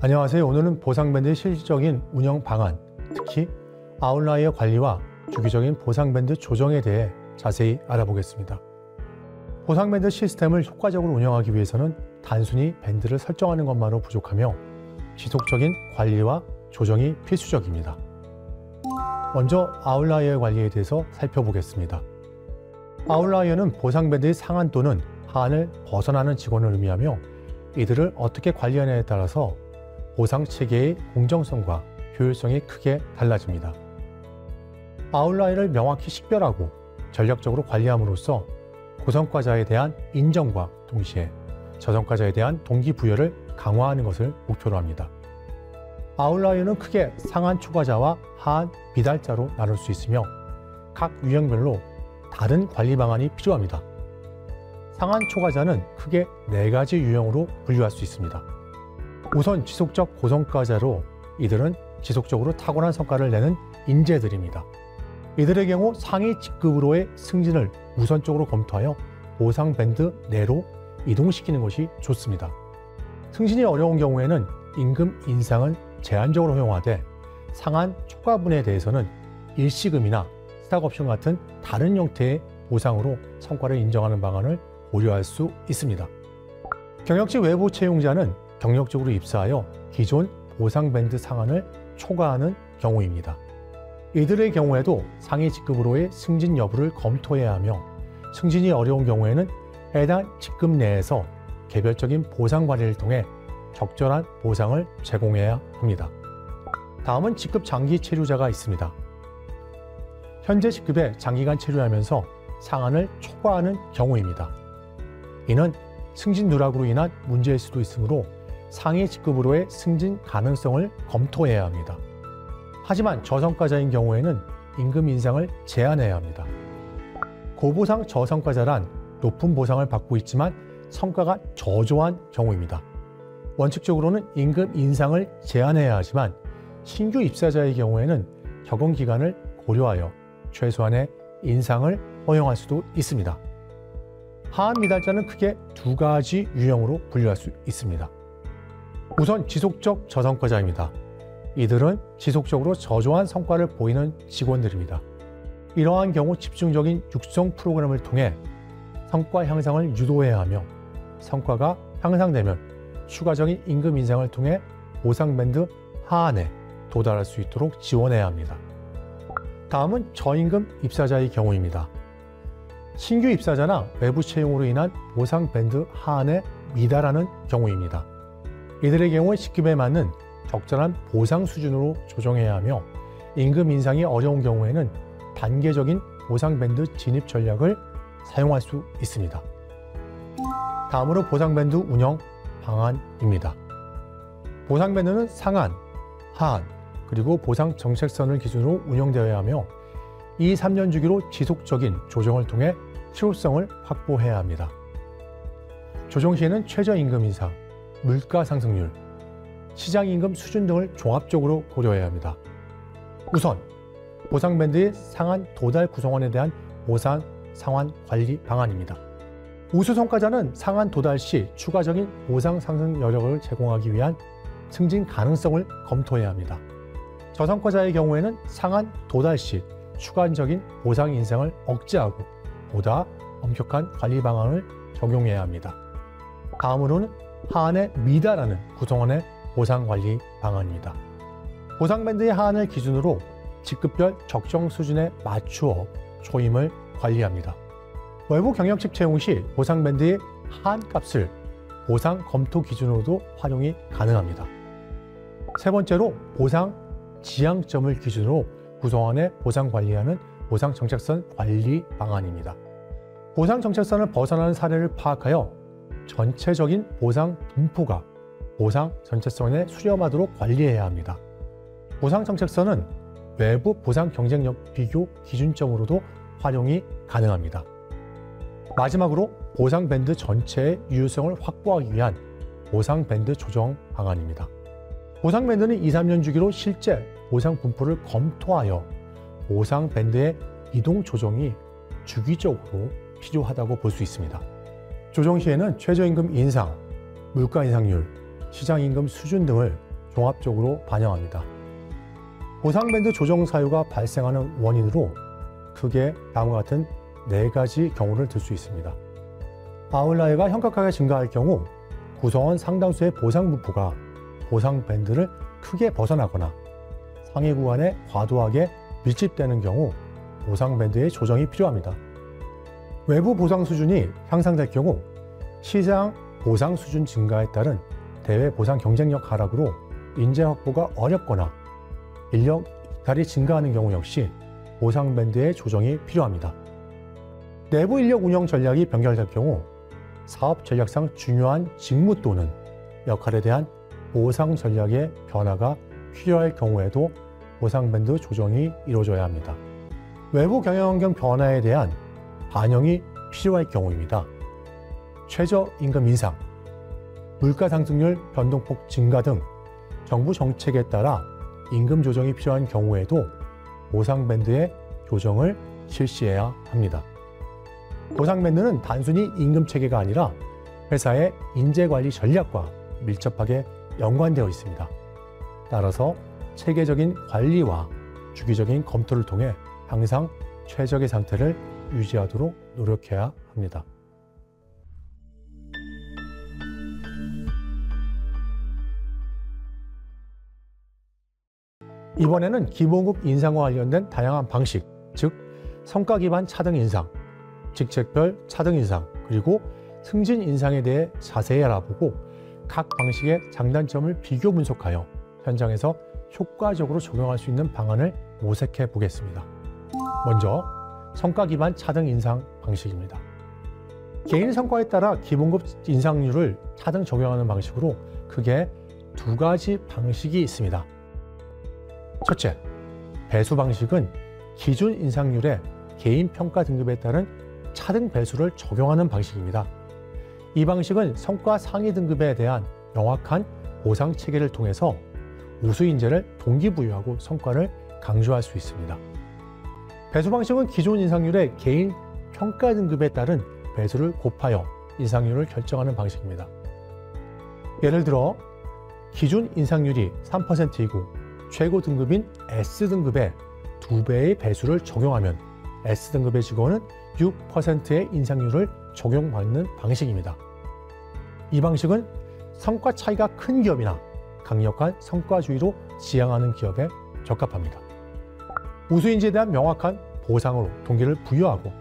안녕하세요. 오늘은 보상밴드의 실질적인 운영 방안, 특히 아웃라이어 관리와 주기적인 보상밴드 조정에 대해 자세히 알아보겠습니다. 보상밴드 시스템을 효과적으로 운영하기 위해서는 단순히 밴드를 설정하는 것만으로 부족하며 지속적인 관리와 조정이 필수적입니다. 먼저 아웃라이어 관리에 대해서 살펴보겠습니다. 아웃라이어는 보상밴드의 상한 또는 하한을 벗어나는 직원을 의미하며 이들을 어떻게 관리하느냐에 따라서 보상 체계의 공정성과 효율성이 크게 달라집니다. 아웃라이어를 명확히 식별하고 전략적으로 관리함으로써 고성과자에 대한 인정과 동시에 저성과자에 대한 동기부여를 강화하는 것을 목표로 합니다. 아웃라이어는 크게 상한 초과자와 하한 미달자로 나눌 수 있으며 각 유형별로 다른 관리 방안이 필요합니다. 상한 초과자는 크게 4가지 유형으로 분류할 수 있습니다. 우선 지속적 고성과자로 이들은 지속적으로 탁월한 성과를 내는 인재들입니다. 이들의 경우 상위 직급으로의 승진을 우선적으로 검토하여 보상 밴드 내로 이동시키는 것이 좋습니다. 승진이 어려운 경우에는 임금 인상은 제한적으로 허용하되 상한 초과분에 대해서는 일시금이나 스탁옵션 같은 다른 형태의 보상으로 성과를 인정하는 방안을 고려할 수 있습니다. 경력직 외부 채용자는 경력직으로 입사하여 기존 보상 밴드 상한을 초과하는 경우입니다. 이들의 경우에도 상위 직급으로의 승진 여부를 검토해야 하며 승진이 어려운 경우에는 해당 직급 내에서 개별적인 보상 관리를 통해 적절한 보상을 제공해야 합니다. 다음은 직급 장기 체류자가 있습니다. 현재 직급에 장기간 체류하면서 상한을 초과하는 경우입니다. 이는 승진 누락으로 인한 문제일 수도 있으므로 상위 직급으로의 승진 가능성을 검토해야 합니다. 하지만 저성과자인 경우에는 임금 인상을 제한해야 합니다. 고보상 저성과자란 높은 보상을 받고 있지만 성과가 저조한 경우입니다. 원칙적으로는 임금 인상을 제한해야 하지만 신규 입사자의 경우에는 적응 기간을 고려하여 최소한의 인상을 허용할 수도 있습니다. 하한 미달자는 크게 2가지 유형으로 분류할 수 있습니다. 우선 지속적 저성과자입니다. 이들은 지속적으로 저조한 성과를 보이는 직원들입니다. 이러한 경우 집중적인 육성 프로그램을 통해 성과 향상을 유도해야 하며 성과가 향상되면 추가적인 임금 인상을 통해 보상밴드 하한에 도달할 수 있도록 지원해야 합니다. 다음은 저임금 입사자의 경우입니다. 신규 입사자나 외부 채용으로 인한 보상밴드 하한에 미달하는 경우입니다. 이들의 경우 직급에 맞는 적절한 보상 수준으로 조정해야 하며 임금 인상이 어려운 경우에는 단계적인 보상밴드 진입 전략을 사용할 수 있습니다. 다음으로 보상밴드 운영 방안입니다. 보상밴드는 상한, 하한, 그리고 보상 정책선을 기준으로 운영되어야 하며 2-3년 주기로 지속적인 조정을 통해 실효성을 확보해야 합니다. 조정 시에는 최저임금 인상, 물가 상승률, 시장임금 수준 등을 종합적으로 고려해야 합니다. 우선 보상밴드의 상한 도달 구성원에 대한 보상 상환 관리 방안입니다. 우수 성과자는 상한 도달 시 추가적인 보상 상승 여력을 제공하기 위한 승진 가능성을 검토해야 합니다. 저성과자의 경우에는 상한 도달 시 추가적인 보상 인상을 억제하고 보다 엄격한 관리 방안을 적용해야 합니다. 다음으로는 하한에 미달하는 구성원의 보상 관리 방안입니다. 보상밴드의 하한을 기준으로 직급별 적정 수준에 맞추어 초임을 관리합니다. 외부 경력직 채용 시 보상밴드의 하한 값을 보상 검토 기준으로도 활용이 가능합니다. 세 번째로 보상 지향점을 기준으로 구성원의 보상 관리하는 보상 정책선 관리 방안입니다. 보상 정책선을 벗어나는 사례를 파악하여 전체적인 보상 분포가 보상 전체선에 수렴하도록 관리해야 합니다. 보상 정책선은 외부 보상 경쟁력 비교 기준점으로도 활용이 가능합니다. 마지막으로 보상 밴드 전체의 유효성을 확보하기 위한 보상 밴드 조정 방안입니다. 보상 밴드는 2-3년 주기로 실제 보상 분포를 검토하여 보상 밴드의 이동 조정이 주기적으로 필요하다고 볼 수 있습니다. 조정 시에는 최저임금 인상, 물가 인상률, 시장임금 수준 등을 종합적으로 반영합니다. 보상밴드 조정 사유가 발생하는 원인으로 크게 다음과 같은 4가지 경우를 들 수 있습니다. 아웃라이어가 현격하게 증가할 경우 구성원 상당수의 보상 분포가 보상 밴드를 크게 벗어나거나 상위 구간에 과도하게 밀집되는 경우 보상 밴드의 조정이 필요합니다. 외부 보상 수준이 향상될 경우 시장 보상 수준 증가에 따른 대외 보상 경쟁력 하락으로 인재 확보가 어렵거나 인력 이탈이 증가하는 경우 역시 보상 밴드의 조정이 필요합니다. 내부 인력 운영 전략이 변경될 경우 사업 전략상 중요한 직무 또는 역할에 대한 보상 전략의 변화가 필요할 경우에도 보상 밴드 조정이 이루어져야 합니다. 외부 경영 환경 변화에 대한 반영이 필요할 경우입니다. 최저임금 인상, 물가 상승률 변동폭 증가 등 정부 정책에 따라 임금 조정이 필요한 경우에도 보상 밴드의 조정을 실시해야 합니다. 보상 밴드는 단순히 임금 체계가 아니라 회사의 인재관리 전략과 밀접하게 연관되어 있습니다. 따라서 체계적인 관리와 주기적인 검토를 통해 항상 최적의 상태를 유지하도록 노력해야 합니다. 이번에는 기본급 인상과 관련된 다양한 방식, 즉 성과 기반 차등 인상, 직책별 차등 인상, 그리고 승진 인상에 대해 자세히 알아보고 각 방식의 장단점을 비교 분석하여 현장에서 효과적으로 적용할 수 있는 방안을 모색해 보겠습니다. 먼저 성과 기반 차등 인상 방식입니다. 개인 성과에 따라 기본급 인상률을 차등 적용하는 방식으로 크게 2가지 방식이 있습니다. 첫째, 배수 방식은 기준 인상률에 개인 평가 등급에 따른 차등 배수를 적용하는 방식입니다. 이 방식은 성과 상위 등급에 대한 명확한 보상 체계를 통해서 우수 인재를 동기부여하고 성과를 강조할 수 있습니다. 배수 방식은 기존 인상률에 개인 평가 등급에 따른 배수를 곱하여 인상률을 결정하는 방식입니다. 예를 들어 기준 인상률이 3%이고 최고 등급인 S등급에 2배의 배수를 적용하면 S등급의 직원은 6%의 인상률을 적용받는 방식입니다. 이 방식은 성과 차이가 큰 기업이나 강력한 성과주의로 지향하는 기업에 적합합니다. 우수인재에 대한 명확한 보상으로 동기를 부여하고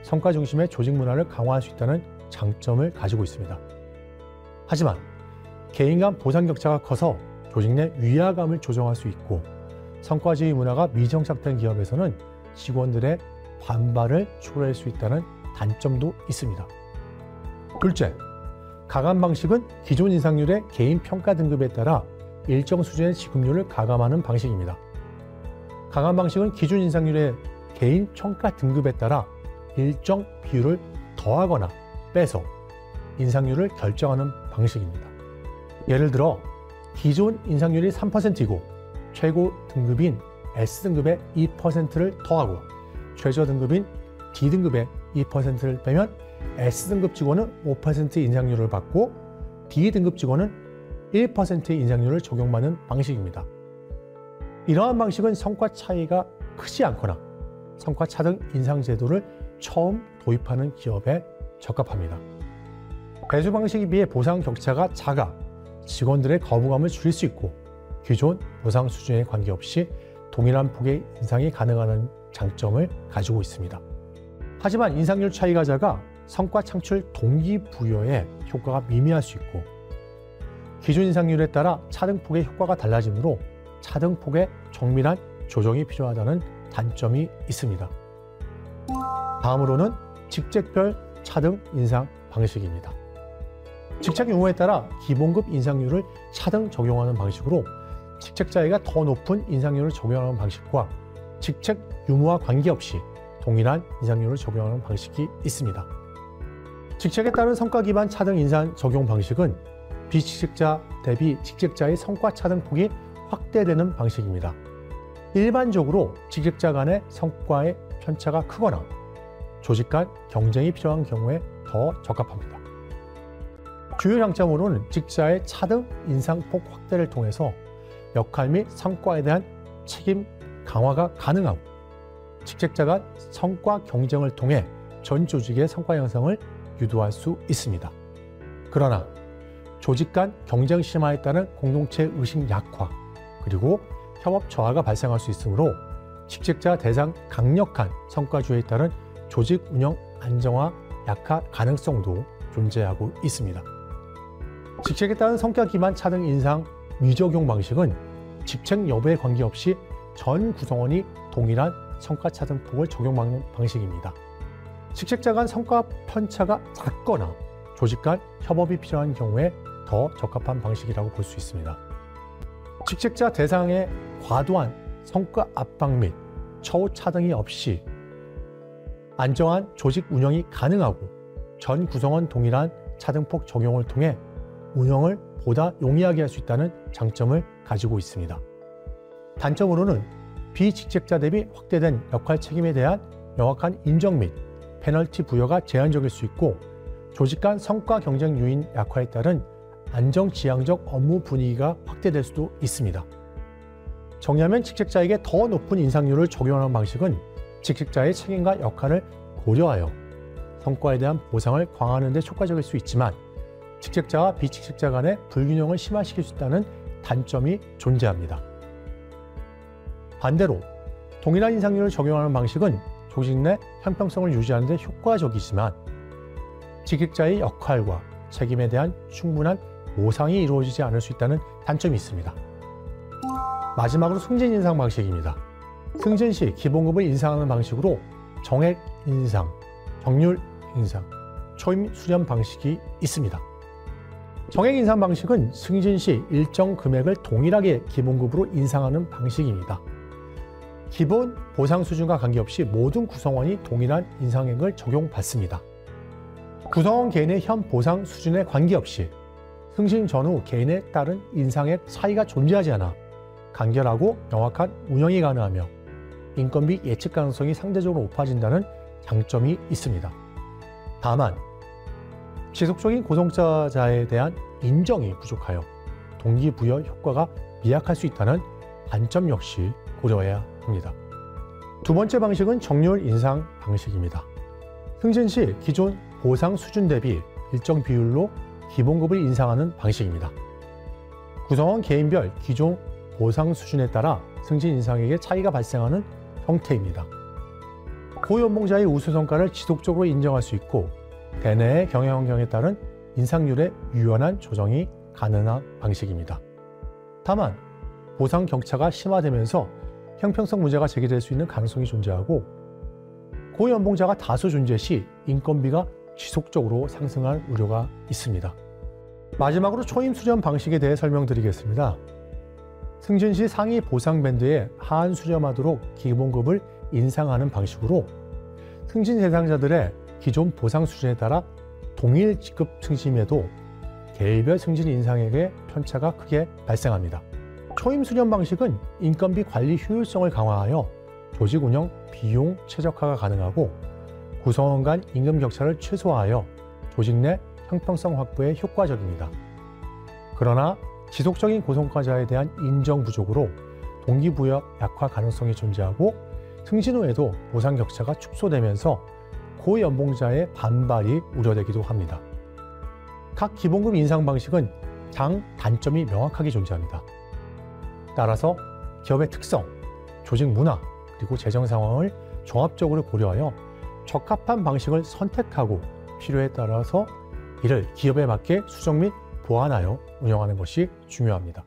성과 중심의 조직 문화를 강화할 수 있다는 장점을 가지고 있습니다. 하지만 개인 간 보상 격차가 커서 조직 내 위화감을 조정할 수 있고 성과주의 문화가 미정착된 기업에서는 직원들의 반발을 초래할 수 있다는 단점도 있습니다. 둘째, 가감 방식은 기존 인상률의 개인 평가 등급에 따라 일정 수준의 지급률을 가감하는 방식입니다. 가감 방식은 기준 인상률의 개인 평가 등급에 따라 일정 비율을 더하거나 빼서 인상률을 결정하는 방식입니다. 예를 들어 기존 인상률이 3%이고 최고 등급인 S등급에 2%를 더하고 최저 등급인 D등급에 2%를 빼면 S등급 직원은 5% 인상률을 받고 D등급 직원은 1%의 인상률을 적용받는 방식입니다. 이러한 방식은 성과 차이가 크지 않거나 성과 차등 인상 제도를 처음 도입하는 기업에 적합합니다. 배수 방식에 비해 보상 격차가 작아 직원들의 거부감을 줄일 수 있고 기존 보상 수준에 관계없이 동일한 폭의 인상이 가능한 장점을 가지고 있습니다. 하지만 인상률 차이가 작아 성과 창출 동기부여에 효과가 미미할 수 있고 기준 인상률에 따라 차등폭의 효과가 달라지므로 차등폭의 정밀한 조정이 필요하다는 단점이 있습니다. 다음으로는 직책별 차등 인상 방식입니다. 직책 유무에 따라 기본급 인상률을 차등 적용하는 방식으로 직책자에게 더 높은 인상률을 적용하는 방식과 직책 유무와 관계없이 동일한 인상률을 적용하는 방식이 있습니다. 직책에 따른 성과 기반 차등 인상 적용 방식은 비직책자 대비 직책자의 성과 차등 폭이 확대되는 방식입니다. 일반적으로 직책자 간의 성과의 편차가 크거나 조직 간 경쟁이 필요한 경우에 더 적합합니다. 주요 장점으로는 직자의 차등 인상폭 확대를 통해서 역할 및 성과에 대한 책임 강화가 가능하고 직책자 간 성과 경쟁을 통해 전 조직의 성과 향상을 유도할 수 있습니다. 그러나 조직 간 경쟁 심화에 따른 공동체 의식 약화 그리고 협업 저하가 발생할 수 있으므로 직책자 대상 강력한 성과주의에 따른 조직 운영 안정화 약화 가능성도 존재하고 있습니다. 직책에 따른 성격 기반 차등 인상 미적용 방식은 직책 여부에 관계없이 전 구성원이 동일한 성과 차등폭을 적용하는 방식입니다. 직책자 간 성과 편차가 작거나 조직 간 협업이 필요한 경우에 더 적합한 방식이라고 볼 수 있습니다. 직책자 대상의 과도한 성과 압박 및 처우 차등이 없이 안정한 조직 운영이 가능하고 전 구성원 동일한 차등폭 적용을 통해 운영을 보다 용이하게 할 수 있다는 장점을 가지고 있습니다. 단점으로는 비직책자 대비 확대된 역할 책임에 대한 명확한 인정 및 페널티 부여가 제한적일 수 있고 조직 간 성과 경쟁 요인 약화에 따른 안정지향적 업무 분위기가 확대될 수도 있습니다. 정리하면 직책자에게 더 높은 인상률을 적용하는 방식은 직책자의 책임과 역할을 고려하여 성과에 대한 보상을 강화하는 데 효과적일 수 있지만 직책자와 비직책자 간의 불균형을 심화시킬 수 있다는 단점이 존재합니다. 반대로 동일한 인상률을 적용하는 방식은 조직 내 형평성을 유지하는 데 효과적이지만 직책자의 역할과 책임에 대한 충분한 보상이 이루어지지 않을 수 있다는 단점이 있습니다. 마지막으로 승진 인상 방식입니다. 승진 시 기본급을 인상하는 방식으로 정액 인상, 정률 인상, 초임 수렴 방식이 있습니다. 정액 인상 방식은 승진 시 일정 금액을 동일하게 기본급으로 인상하는 방식입니다. 기본 보상 수준과 관계없이 모든 구성원이 동일한 인상액을 적용받습니다. 구성원 개인의 현 보상 수준에 관계없이 승진 전후 개인에 따른 인상액 차이가 존재하지 않아 간결하고 명확한 운영이 가능하며 인건비 예측 가능성이 상대적으로 높아진다는 장점이 있습니다. 다만 지속적인 고성자자에 대한 인정이 부족하여 동기부여 효과가 미약할 수 있다는 단점 역시 고려해야 합니다. 두 번째 방식은 정률 인상 방식입니다. 승진 시 기존 보상 수준 대비 일정 비율로 기본급을 인상하는 방식입니다. 구성원 개인별 기존 보상 수준에 따라 승진 인상액의 차이가 발생하는 형태입니다. 고연봉자의 우수 성과를 지속적으로 인정할 수 있고 대내의 경영 환경에 따른 인상률의 유연한 조정이 가능한 방식입니다. 다만 보상 격차가 심화되면서 형평성 문제가 제기될 수 있는 가능성이 존재하고 고연봉자가 다수 존재 시 인건비가 지속적으로 상승할 우려가 있습니다. 마지막으로 초임 수렴 방식에 대해 설명드리겠습니다. 승진 시 상위 보상 밴드에 하한 수렴하도록 기본급을 인상하는 방식으로 승진 대상자들의 기존 보상 수준에 따라 동일 직급 승진임에도 개별 승진 인상액의 편차가 크게 발생합니다. 초임 수렴 방식은 인건비 관리 효율성을 강화하여 조직 운영 비용 최적화가 가능하고 구성원 간 임금 격차를 최소화하여 조직 내 형평성 확보에 효과적입니다. 그러나 지속적인 고성과자에 대한 인정 부족으로 동기부여 약화 가능성이 존재하고 승진 후에도 보상 격차가 축소되면서 고연봉자의 반발이 우려되기도 합니다. 각 기본급 인상 방식은 장단점이 명확하게 존재합니다. 따라서 기업의 특성, 조직 문화, 그리고 재정 상황을 종합적으로 고려하여 적합한 방식을 선택하고 필요에 따라서 이를 기업에 맞게 수정 및 보완하여 운영하는 것이 중요합니다.